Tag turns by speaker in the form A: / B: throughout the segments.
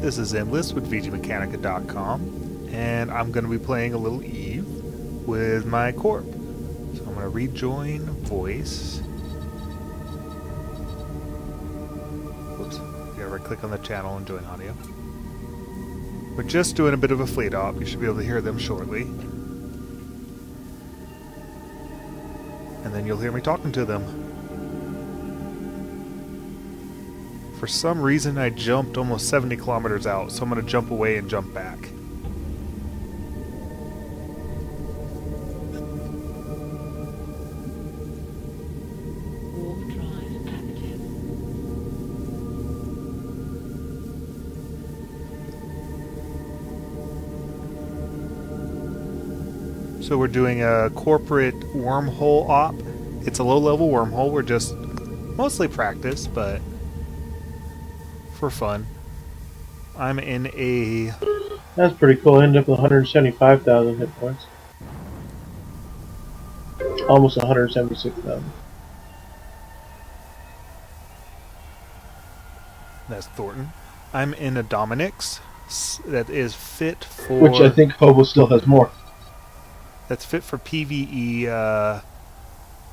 A: This is Endless with VGMechanica.com, and I'm going to be playing a little Eve with my Corp. So I'm going to rejoin voice. Whoops. You gotta right click on the channel and join audio. We're just doing a bit of a fleet op. You should be able to hear them shortly. And then you'll hear me talking to them. For some reason I jumped almost 70 kilometers out, so I'm going to jump away and jump back.
B: Warp drive active.
A: So we're doing a corporate wormhole op. It's a low-level wormhole. We're just mostly practice, but for fun. I'm in a...
C: That's pretty cool. I ended up with 175,000 hit points. Almost 176,000.
A: That's Thornton. I'm in a Dominic's that is fit for...
C: Which I think Hobo still has more.
A: That's fit for PvE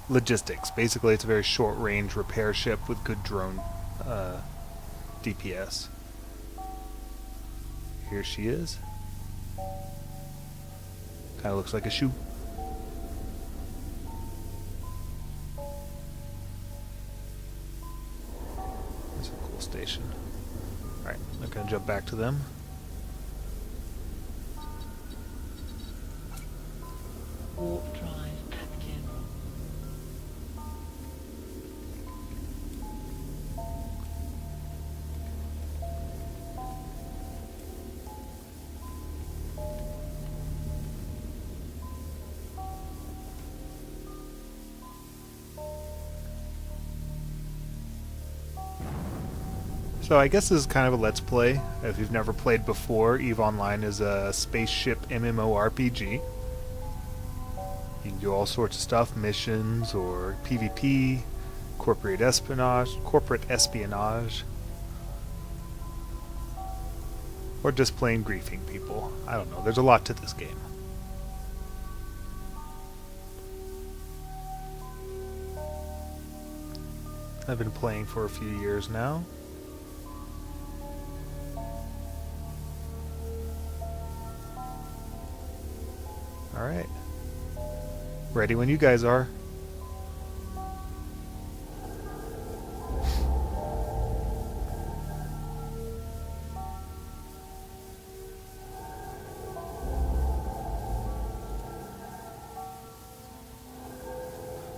A: logistics. Basically, it's a very short-range repair ship with good drone DPS. Here she is. Kind of looks like a shoe. That's a cool station. Alright, I'm going to jump back to them.
B: Warp drive active.
A: So I guess this is kind of a let's play. If you've never played before, EVE Online is a spaceship MMORPG. You can do all sorts of stuff, missions or PvP, corporate espionage, or just plain griefing people. I don't know, there's a lot to this game. I've been playing for a few years now. Alright. Ready when you guys are.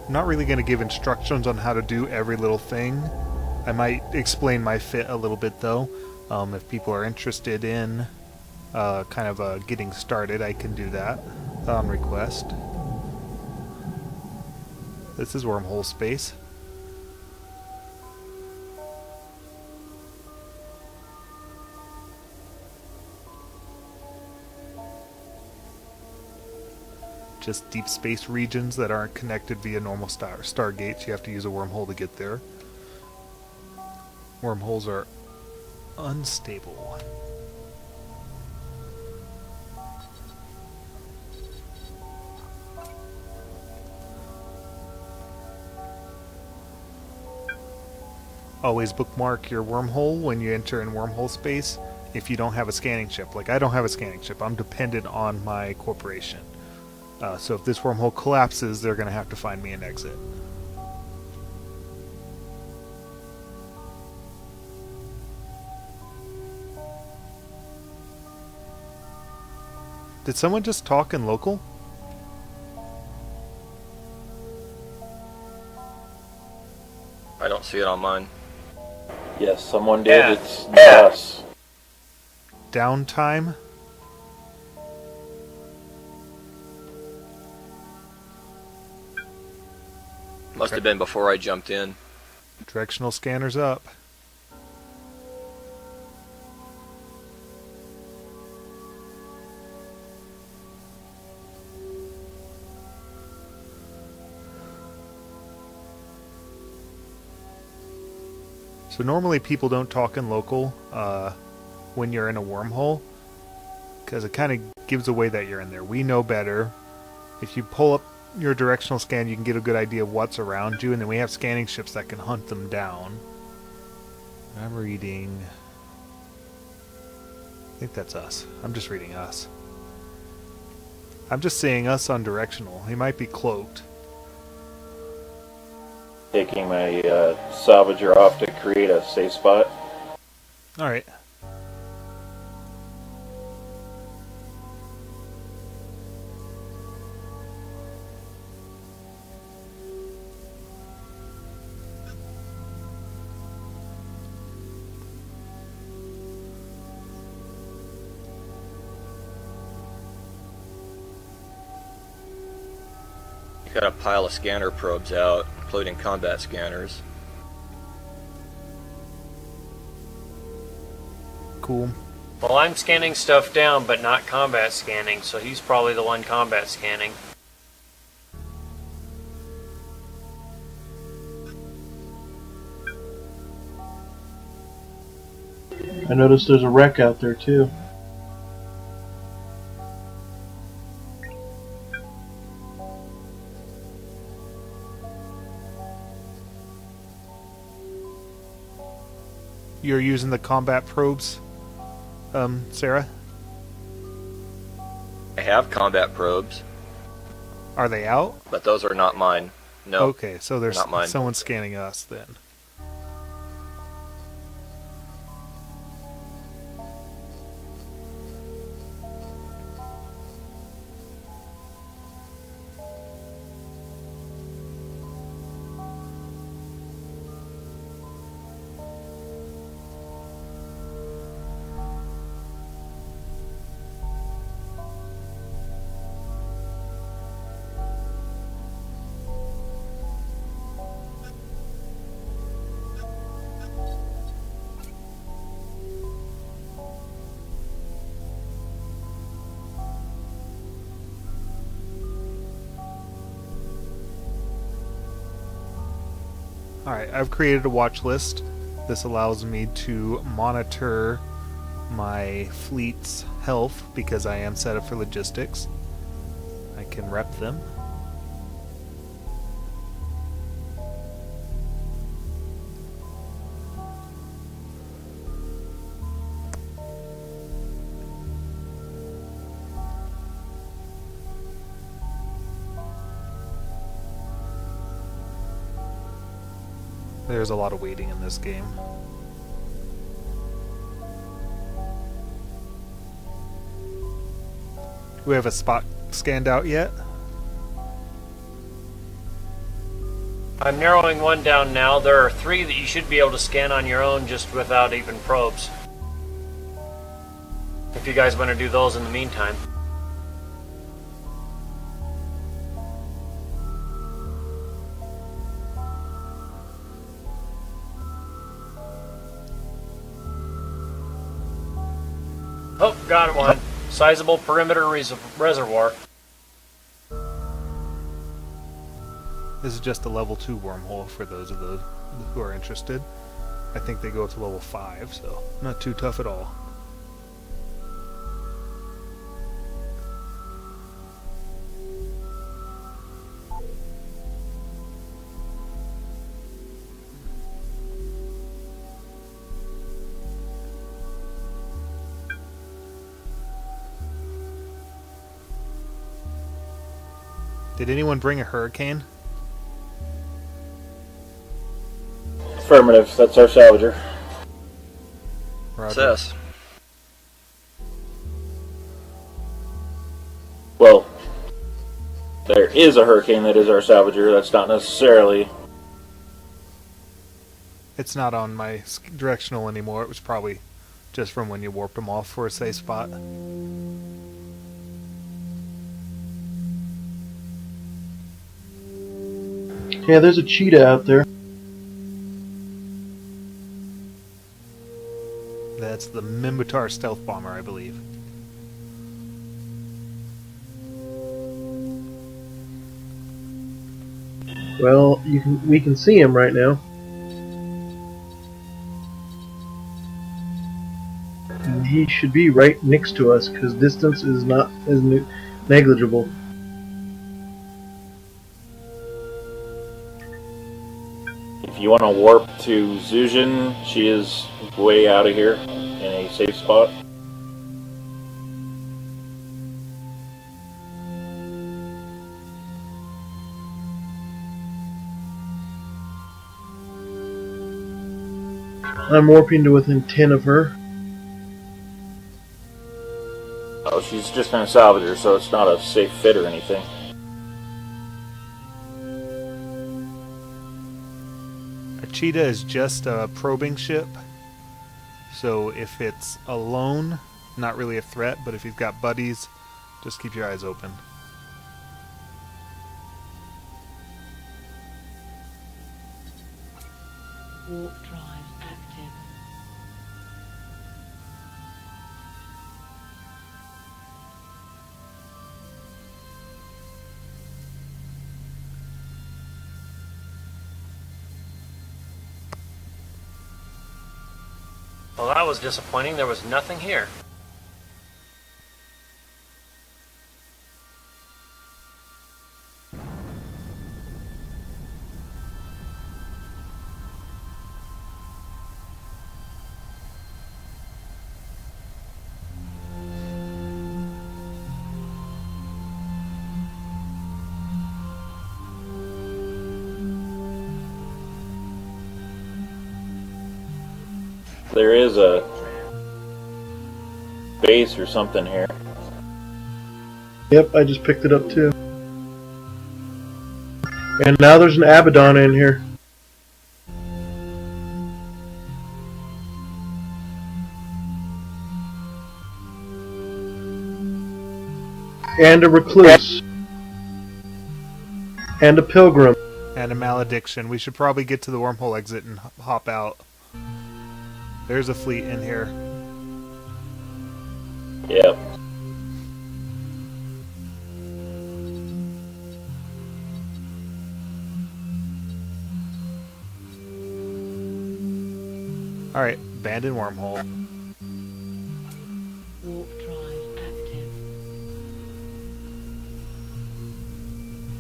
A: I'm not really going to give instructions on how to do every little thing. I might explain my fit a little bit though. If people are interested in getting started, I can do that on request. This is wormhole space. Just deep space regions that aren't connected via normal stargates. You have to use a wormhole to get there. Wormholes are unstable. Always bookmark your wormhole when you enter in wormhole space if you don't have a scanning chip. Like, I don't have a scanning chip. I'm dependent on my corporation. So if this wormhole collapses, they're going to have to find me an exit. Did someone just talk in local?
D: I don't see it on mine.
E: Yes, someone did. It's us.
A: Downtime?
D: Must have been before I jumped in.
A: Directional scanners up. So normally people don't talk in local. when you're in a wormhole, because it kind of gives away that you're in there. We know better. If you pull up your directional scan, you can get a good idea of what's around you, and then we have scanning ships that can hunt them down. I'm reading... I think that's us. I'm just reading us. I'm just seeing us on directional. He might be cloaked.
E: Taking my salvager off to create a safe spot.
A: Alright.
D: Got a pile of scanner probes out, including combat scanners.
A: Cool.
F: Well, I'm scanning stuff down, but not combat scanning, so he's probably the one combat scanning.
C: I noticed there's a wreck out there too.
A: You're using the combat probes, Sarah?
D: I have combat probes,
A: Are they out?
D: but those are not mine. No.
A: Okay, so there's
D: not mine.
A: someone scanning us then. Alright, I've created a watch list. This allows me to monitor my fleet's health because I am set up for logistics. I can rep them. There's a lot of waiting in this game. Do we have a spot scanned out yet?
F: I'm narrowing one down now. There are 3 that you should be able to scan on your own just without even probes. If you guys want to do those in the meantime. Oh, got one. Sizable perimeter reservoir.
A: This is just a level 2 wormhole for those of those who are interested. I think they go up to level 5, so not too tough at all. Did anyone bring a hurricane?
E: Affirmative, that's our salvager.
A: Roger.
D: Sis.
E: Well, there is a hurricane that is our salvager. That's not necessarily...
A: It's not on my directional anymore. It was probably just from when you warped them off for a safe spot.
C: Yeah, there's a cheetah out there.
A: That's the Minmatar stealth bomber, I believe.
C: Well, we can see him right now. And he should be right next to us because distance is not as negligible.
E: If you want to warp to Zuzhin, she is way out of here in a safe spot.
C: I'm warping to within 10 of her.
E: Oh, she's just in a salvager, so it's not a safe fit or anything.
A: A cheetah is just a probing ship. So if it's alone, not really a threat, but if you've got buddies, just keep your eyes open.
B: Warp drive active.
F: Well, that was disappointing. There was nothing here.
E: There is a base or something here.
C: Yep, I just picked it up too. And now there's an Abaddon in here. And a Recluse. And a Pilgrim.
A: And a malediction. We should probably get to the wormhole exit and hop out. There's a fleet in here.
E: Yep.
A: Alright, abandoned wormhole.
B: Warp drive active.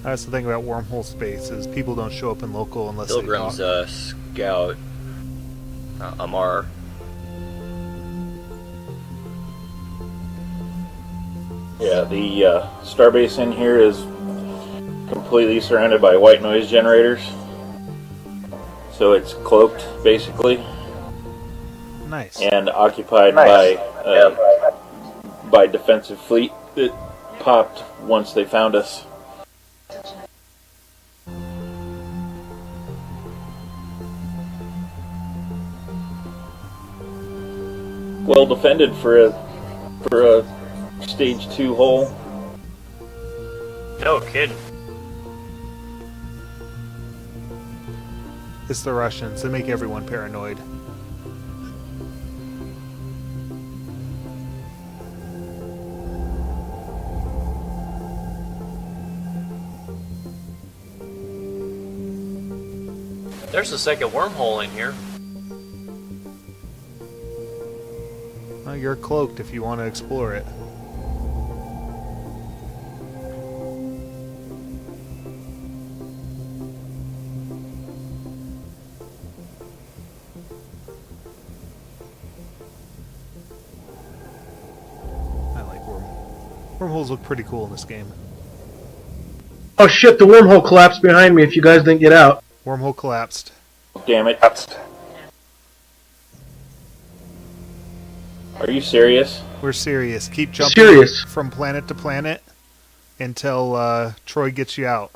A: That's the thing about wormhole space is people don't show up in local unless
D: Pilgrim's
A: they talk.
D: scout, Amar.
E: Yeah, the starbase in here is completely surrounded by white noise generators. So it's cloaked, basically,
A: Nice.
E: and occupied by defensive fleet that popped once they found us. Well defended for a stage 2 hole.
F: No kidding.
A: It's the Russians. They make everyone paranoid.
F: There's a second wormhole in here.
A: Well, you're cloaked if you want to explore it. I like wormholes look pretty cool in this game.
C: Oh shit, the wormhole collapsed behind me if you guys didn't get out.
A: Wormhole collapsed.
E: Damn it. Are you serious?
A: We're serious. Keep jumping
C: Serious.
A: from planet to planet until Troy gets you out.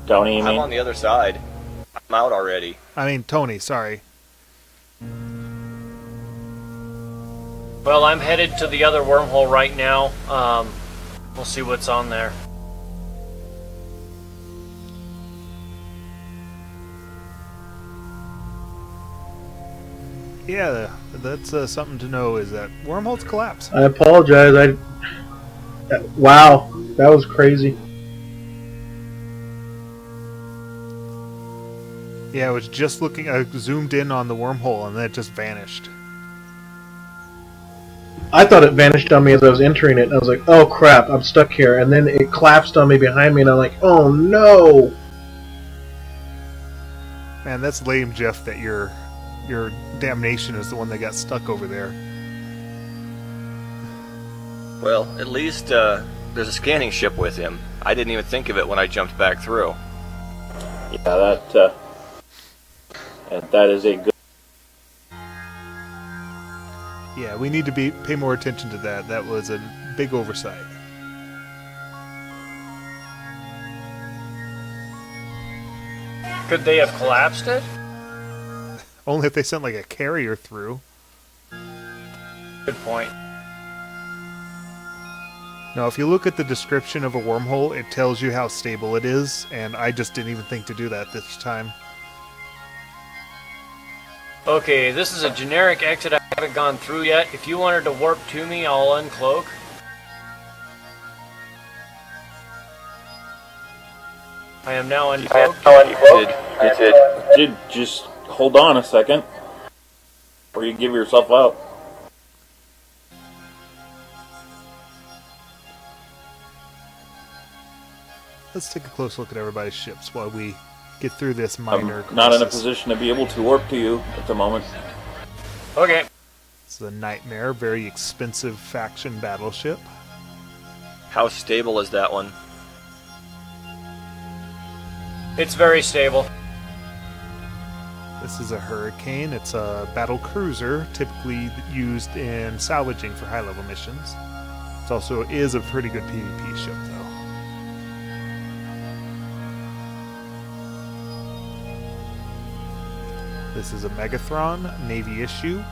E: Tony, you
D: I'm
E: mean?
D: on the other side. I'm out already.
A: I mean, Tony, sorry.
F: Well, I'm headed to the other wormhole right now. We'll see what's on there.
A: Yeah, that's something to know is that wormholes collapse.
C: I apologize. Wow, that was crazy.
A: Yeah, I was just looking. I zoomed in on the wormhole, and then it just vanished.
C: I thought it vanished on me as I was entering it, and I was like, oh crap, I'm stuck here. And then it collapsed on me behind me, and I'm like, oh no!
A: Man, that's lame, Jeff. That your damnation is the one that got stuck over there.
D: Well, at least there's a scanning ship with him. I didn't even think of it when I jumped back through.
E: Yeah, that is a good.
A: Yeah, we need to pay more attention to that. That was a big oversight.
F: Could they have collapsed it?
A: Only if they sent like a carrier through.
F: Good point.
A: Now, if you look at the description of a wormhole, it tells you how stable it is, and I just didn't even think to do that this time.
F: Okay, this is a generic exit I haven't gone through yet. If you wanted to warp to me, I'll uncloak. I am now uncloaked.
E: Did just hold on a second, or you give yourself out.
A: Let's take a close look at everybody's ships while we get through this minor
E: I'm not in a
A: crisis.
E: position to be able to warp to you at the moment.
F: Okay.
A: It's a Nightmare, very expensive faction battleship.
D: How stable is that one?
F: It's very stable.
A: This is a Hurricane. It's a battle cruiser, typically used in salvaging for high-level missions. It also is a pretty good PvP ship, though. This is a Megathron, Navy issue.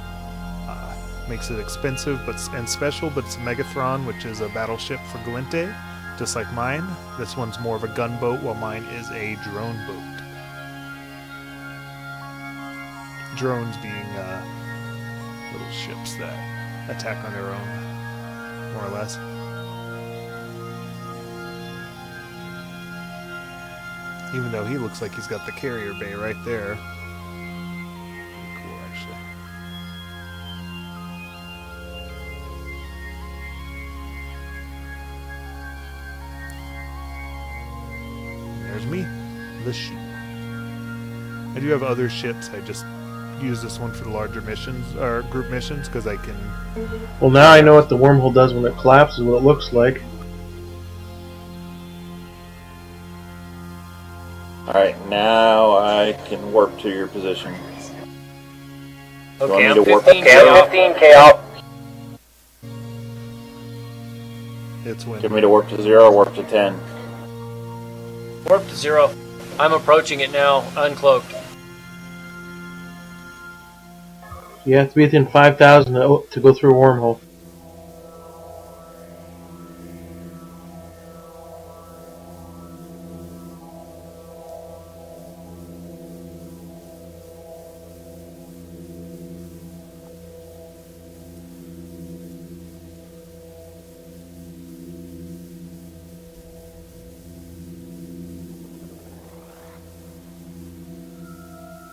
A: Makes it expensive and special, but it's a Megathron, which is a battleship for Galente, just like mine. This one's more of a gunboat, while mine is a drone boat. Drones being little ships that attack on their own, more or less. Even though he looks like he's got the carrier bay right there. Cool, actually. And there's me, the sheep. I do have other ships. I just use this one for the larger missions, or group missions, because I can...
C: Well, now I know what the wormhole does when it collapses, what it looks like.
E: Alright, now I can warp to your position.
F: Okay, I'm
E: me to warp
F: 15K out.
A: It's when...
E: Give me to warp to 0 or warp to 10.
F: Warp to 0. I'm approaching it now, uncloaked.
C: You have to be within 5,000 to go through a wormhole.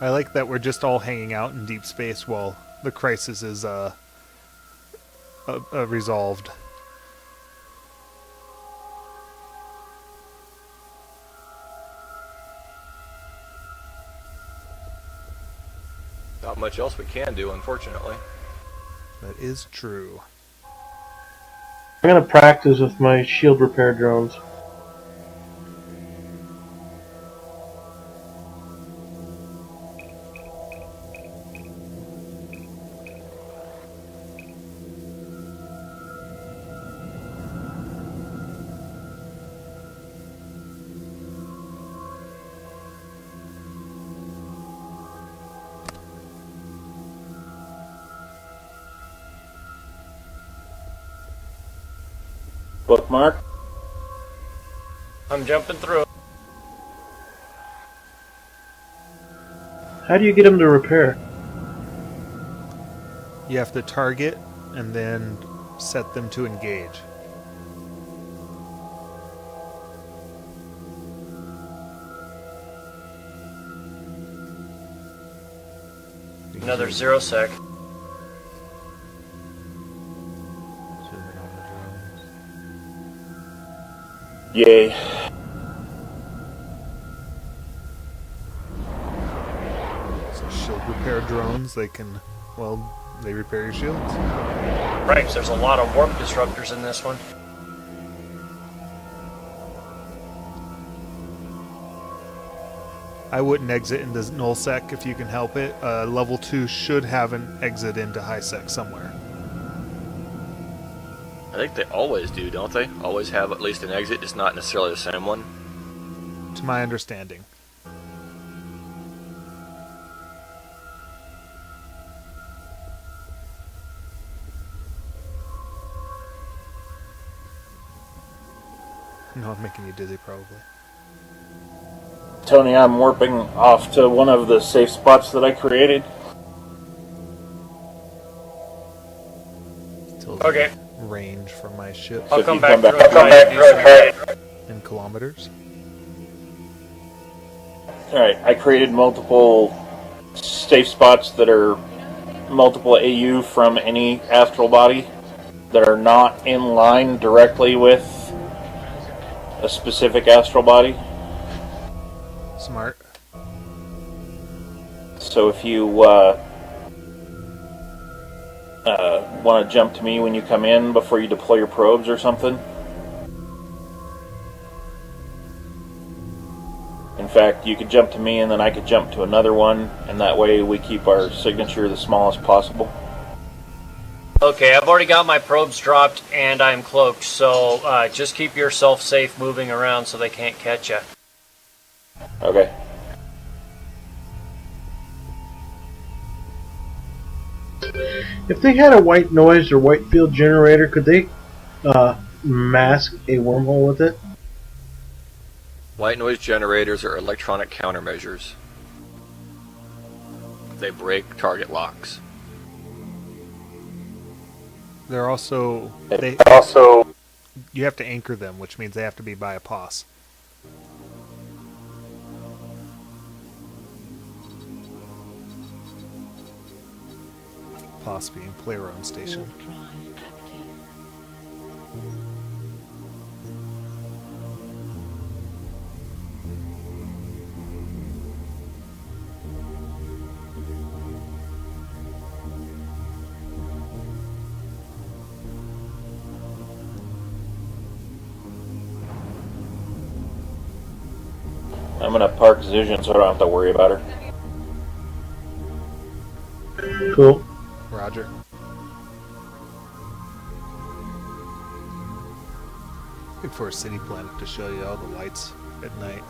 A: I like that we're just all hanging out in deep space while the crisis is resolved.
D: Not much else we can do, unfortunately.
A: That is true.
C: I'm gonna practice with my shield repair drones.
E: Bookmark?
F: I'm jumping through.
C: How do you get them to repair?
A: You have to target and then set them to engage.
F: another 0 sec.
A: Zooming on the drones.
E: Yay.
A: So shield repair drones, they can, well, they repair your shields.
F: Right, 'cause there's a lot of warp disruptors in this one.
A: I wouldn't exit into null sec if you can help it. Level 2 should have an exit into high sec somewhere.
D: I think they always do, don't they? Always have at least an exit, just not necessarily the same one.
A: To my understanding. No, I'm making you dizzy, probably.
E: Tony, I'm warping off to one of the safe spots that I created.
A: Till
F: Okay.
A: range from my ship
F: I'll
E: if
F: come
E: you
F: back
E: come
F: through
E: back-
F: and try to do some-
A: in kilometers.
E: Alright, I created multiple safe spots that are multiple AU from any astral body that are not in line directly with a specific astral body.
A: Smart.
E: So if you want to jump to me when you come in before you deploy your probes or something. In fact, you could jump to me and then I could jump to another one, and that way we keep our signature the smallest possible.
F: Okay, I've already got my probes dropped and I'm cloaked, so just keep yourself safe moving around so they can't catch you.
E: Okay.
C: If they had a white noise or white field generator, could they mask a wormhole with it?
D: White noise generators are electronic countermeasures. They break target locks.
A: They're also you have to anchor them, which means they have to be by a POS. POS being player owned station.
B: Warp drive active.
E: I'm gonna park Zizhan so I don't have to worry about her.
C: Cool.
A: Roger. Looking for a city planet to show you all the lights at night.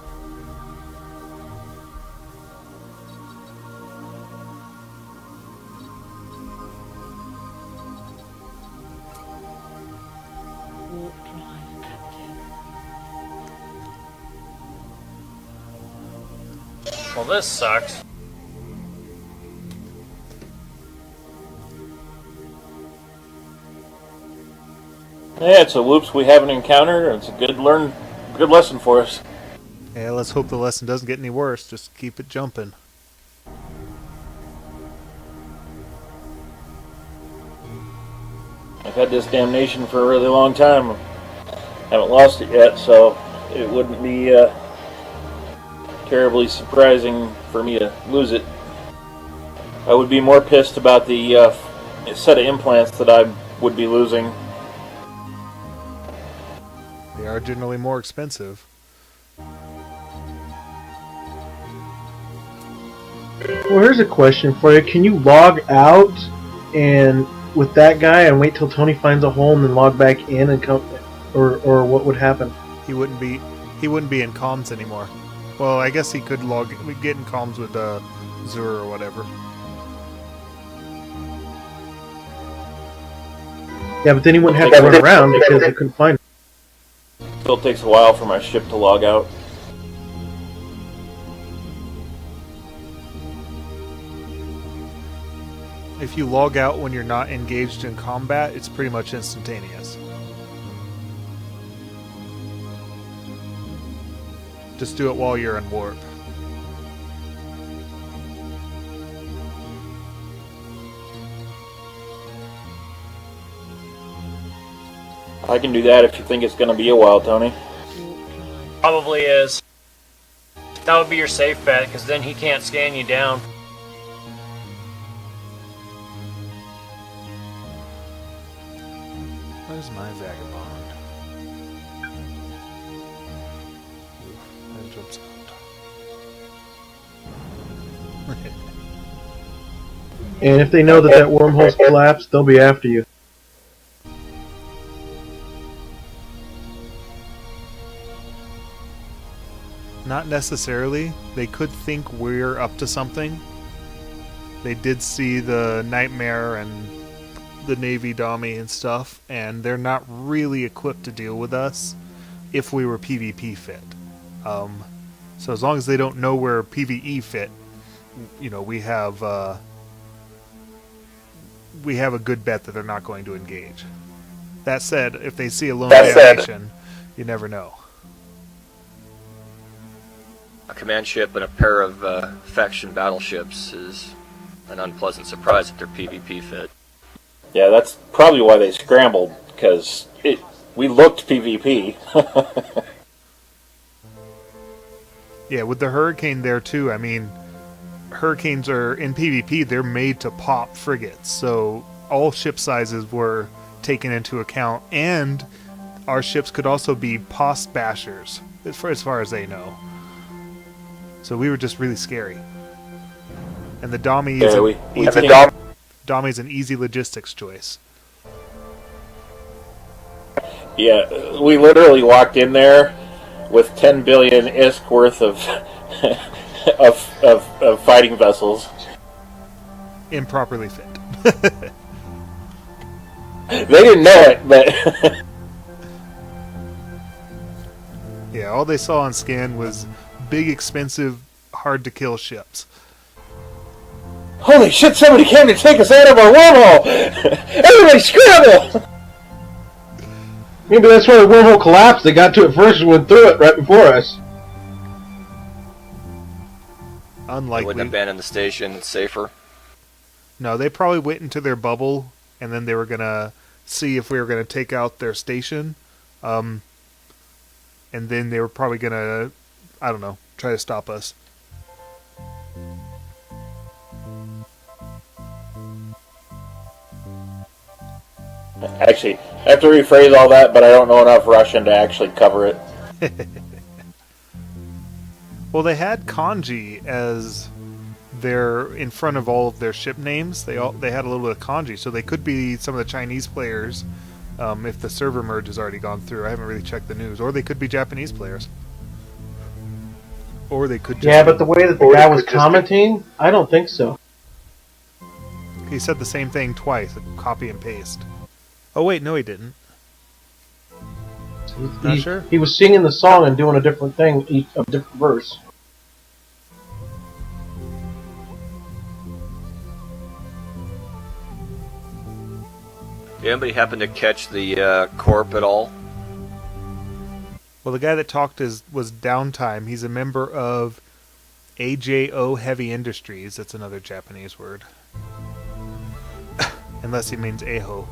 B: Warp drive active.
F: Well, this sucks.
E: Yeah, it's a whoops we haven't encountered. It's a good lesson for us.
A: Yeah, let's hope the lesson doesn't get any worse. Just keep it jumping.
E: I've had this damnation for a really long time. Haven't lost it yet, so it wouldn't be terribly surprising for me to lose it. I would be more pissed about the set of implants that I would be losing.
A: They are generally more expensive.
C: Well, here's a question for you. Can you log out and with that guy and wait till Tony finds a hole and then log back in and come, or what would happen?
A: He wouldn't be in comms anymore. Well, I guess he could get in comms with Zur or whatever.
C: Yeah, but then he wouldn't have to run around because he couldn't find him.
E: Still takes a while for my ship to log out.
A: If you log out when you're not engaged in combat, it's pretty much instantaneous. Just do it while you're in warp.
E: I can do that if you think it's going to be a while, Tony.
F: Probably is. That would be your safe bet, because then he can't scan you down.
A: Where's my vagabond? Oof, that jumps out.
C: And if they know that wormhole's collapsed, they'll be after you.
A: Not necessarily. They could think we're up to something. They did see the Nightmare and the Navy Dummy and stuff, and they're not really equipped to deal with us if we were PvP fit. So as long as they don't know we're PvE fit, you know, we have a good bet that they're not going to engage. That said, if they see a lone nation, you never know.
D: A command ship and a pair of faction battleships is an unpleasant surprise if they're PvP fit.
E: Yeah, that's probably why they scrambled, because we looked PvP.
A: Yeah, with the Hurricane there too, I mean, Hurricanes are, in PvP, they're made to pop frigates, so all ship sizes were taken into account, and our ships could also be post bashers, as far as they know. So we were just really scary. And the Dommy is Dommy's an easy logistics choice.
E: Yeah, we literally walked in there with 10 billion ISK worth of of fighting vessels.
A: Improperly fit.
E: They didn't know it, but
A: Yeah, all they saw on scan was big, expensive, hard-to-kill ships.
E: holy shit, somebody came to take us out of our wormhole! Everybody scramble!
C: Maybe that's why the wormhole collapsed. They got to it first and went through it right before us.
D: They
A: Unlikely.
D: wouldn't abandon the station, it's safer.
A: No, they probably went into their bubble, and then they were going to see if we were going to take out their station. And then they were probably going to, I don't know, try to stop us.
E: Actually, I have to rephrase all that, but I don't know enough Russian to actually cover it.
A: Well, they had kanji as their in front of all of their ship names. They had a little bit of kanji, so they could be some of the Chinese players if the server merge has already gone through. I haven't really checked the news, or they could be Japanese players, or they could. Just
C: Yeah, but the way that the guy was commenting, I don't think so.
A: He said the same thing twice, copy and paste. Oh wait, no, he didn't. Not sure.
C: He was singing the song and doing a different thing, a different verse.
D: Did anybody happen to catch the Corp at all?
A: Well, the guy that talked was Downtime. He's a member of AJO Heavy Industries. That's another Japanese word. Unless he means Aho.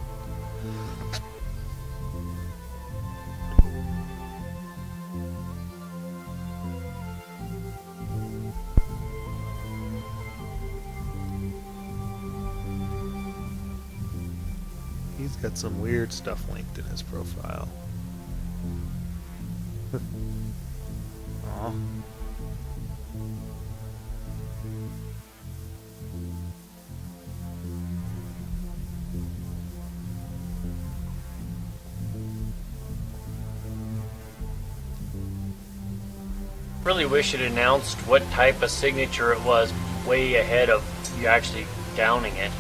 A: He's got some weird stuff linked in his profile. Aw.
F: Really wish it announced what type of signature it was way ahead of you actually downing it.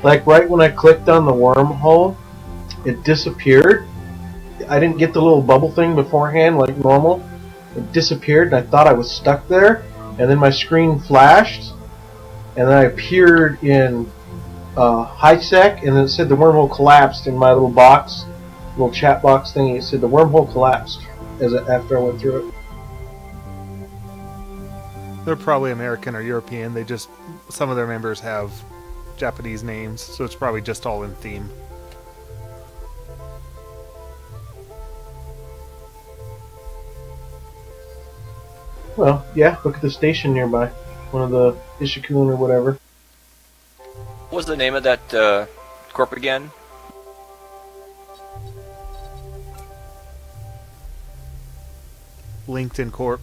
C: Like right when I clicked on the wormhole, it disappeared. I didn't get the little bubble thing beforehand like normal. It disappeared and I thought I was stuck there. And then my screen flashed. And then I appeared in high sec, and then it said the wormhole collapsed in my little box, little chat box thingy. It said the wormhole collapsed after I went through it.
A: They're probably American or European. They just, some of their members have Japanese names, so it's probably just all in theme.
C: Well, yeah, look at the station nearby. One of the Ishikun or whatever.
D: What was the name of that corp again?
A: LinkedIn Corp.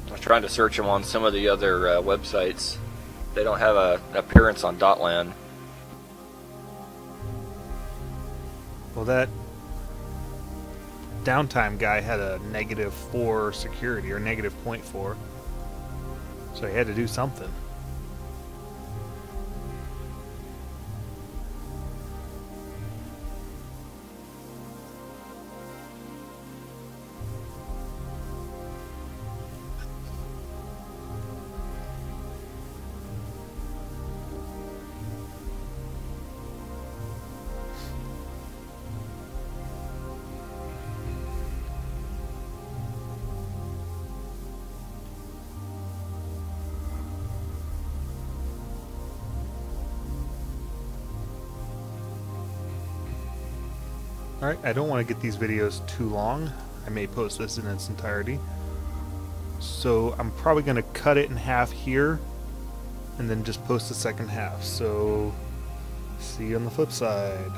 D: I was trying to search them on some of the other websites. They don't have an appearance on Dotland.
A: Well, that downtime guy had a -4 security, or -0.4. So he had to do something. Alright, I don't want to get these videos too long. I may post this in its entirety. So I'm probably going to cut it in half here, and then just post the second half. So, see you on the flip side.